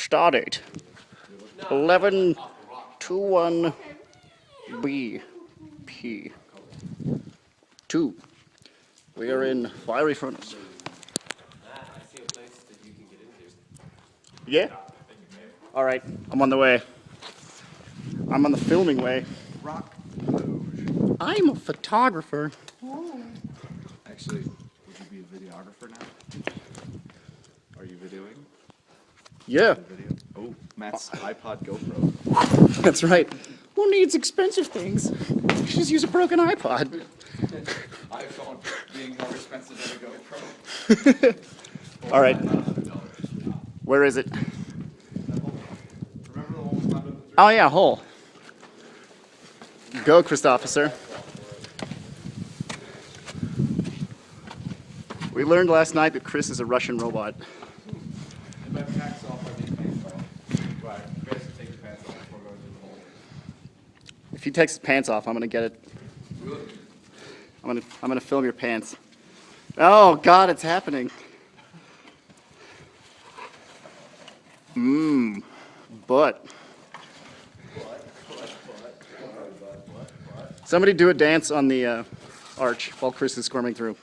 Stardate 1121 BP 2. We are in Fiery Furnace. I see a place that you can get into. Yeah? Alright, I'm on the way. I'm on the filming way. Rock. I'm a photographer. Actually, would you be a videographer now? Are you videoing? Yeah, The video? Oh, Matt's iPod GoPro. that's right. Who needs expensive things? Just use a broken iPod. iPhone being more expensive than a GoPro. Alright, where is it? Remember the one we climbed up the tree? Oh yeah, hole. Go, Christopher. We learned last night that Chris is a Russian robot. If my pack's off, I need pants off. Right, Chris, take your pants off before going through the hole. If he takes his pants off, I'm gonna get it. I'm gonna film your pants. Oh God, it's happening. Butt. Somebody do a dance on the arch while Chris is squirming through.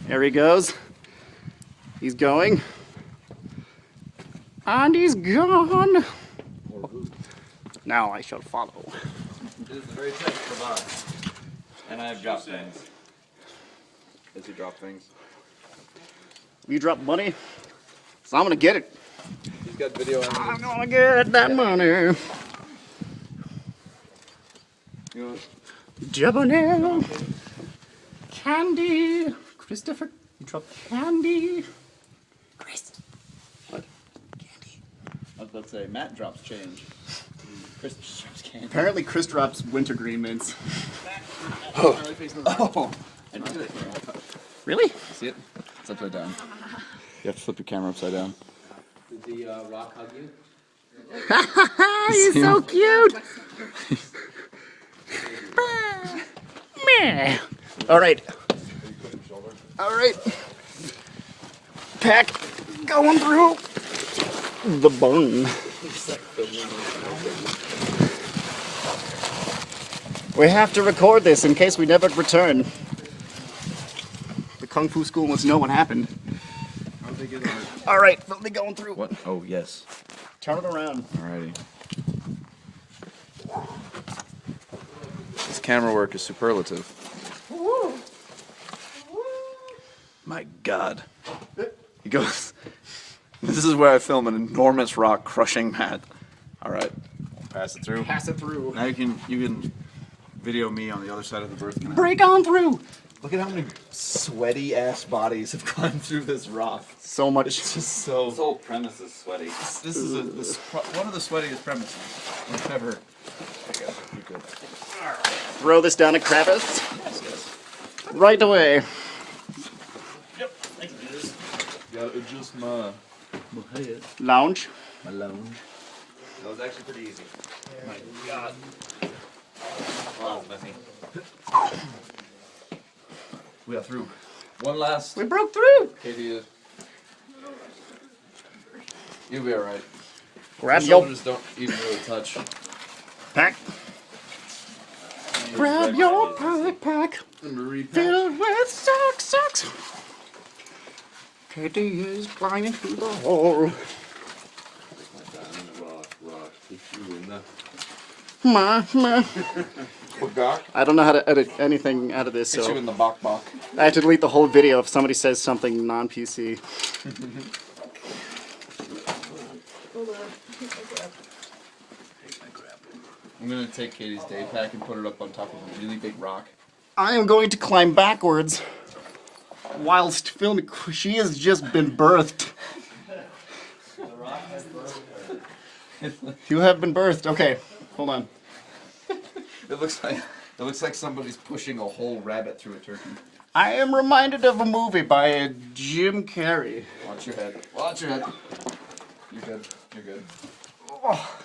There he goes. He's going. And he's gone. Now I shall follow. It is a very tight cravat. And I have dropped things. As you drop things. You drop money, so I'm gonna get it. He's got video I'm evidence. gonna get that money. You know, Debonair. Candy. Christopher, you dropped candy. Chris. What? Candy. I was about to say, Matt drops change. Chris drops candy. Apparently Chris drops wintergreen mints. Oh! I did it. Really? see it? It's upside down. You have to flip your camera upside down. Did the rock hug you? He's so cute. Meh. All right. All right. Pack going through the bone. We have to record this in case we never return. The Kung Fu school must know what happened. How'd they get on it? All right, let me going through. What? Oh, yes. Turn it around. Alrighty. This camera work is superlative. My God. He goes, this is where I film an enormous rock crushing Matt. Alright. Pass it through. Pass it through. Now you can video me on the other side of the birth canal. Break on through. Look at how many sweaty ass bodies have climbed through this rock. So much. It's just so. This whole premise is sweaty. This is one of the sweatiest premises. Whatever. You're good. Throw this down a crevice. Yes, yes. Right away. Gotta adjust my head. Lounge. My lounge. That was actually pretty easy. My God. Wow, messy. We got through. One last. We broke through. Katie. You'll be alright. Grab Your your shoulders don't even really touch. pack. Grab your backpack. Filled with socks. Katie is climbing through the hole. Ma. I don't know how to edit anything out of this, Hit you so in the bok bok. I have to delete the whole video if somebody says something non-PC. I'm gonna take Katie's day pack and put it up on top of a really big rock. I am going to climb backwards whilst filming. She has just been birthed. You have been birthed. Okay, hold on. It looks like somebody's pushing a whole rabbit through a turkey. I am reminded of a movie by Jim Carrey. Watch your head. Watch your head. You're good. You're good. Oh.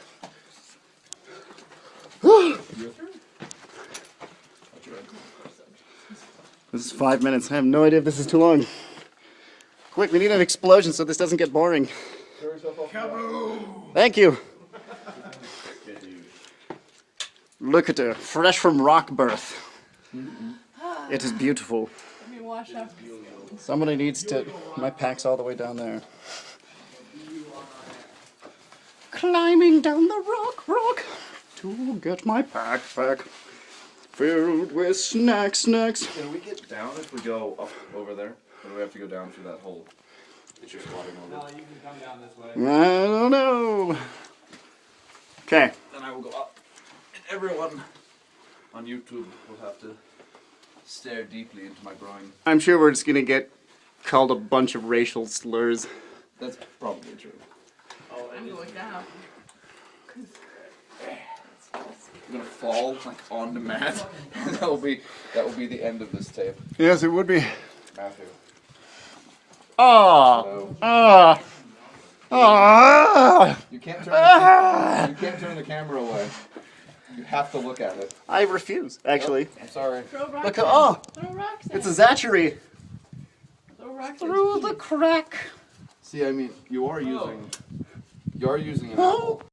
You're through. Watch your head. This is 5 minutes. I have no idea if this is too long. Quick, we need an explosion so this doesn't get boring. Thank you. Look at her, fresh from rock birth. It is beautiful. Let me wash up. Somebody needs to. My pack's all the way down there. Climbing down the rock to get my backpack filled with snacks. Can we get down if we go up over there? Or do we have to go down through that hole? It's just water No, you can come down this way. I don't know. Okay. Then I will go up. And everyone on YouTube will have to stare deeply into my groin. I'm sure we're just gonna get called a bunch of racial slurs. That's probably true. I'm going down. I'm gonna fall like on the mat. that will be the end of this tape. Yes, it would be. Matthew. Oh. You can't turn the camera away. You have to look at it. I refuse, actually. I'm sorry. Throw rocks Look, in. oh, Throw rocks in. it's a Zachary. Throw rocks Through in. the crack. See, I mean, you are using an apple.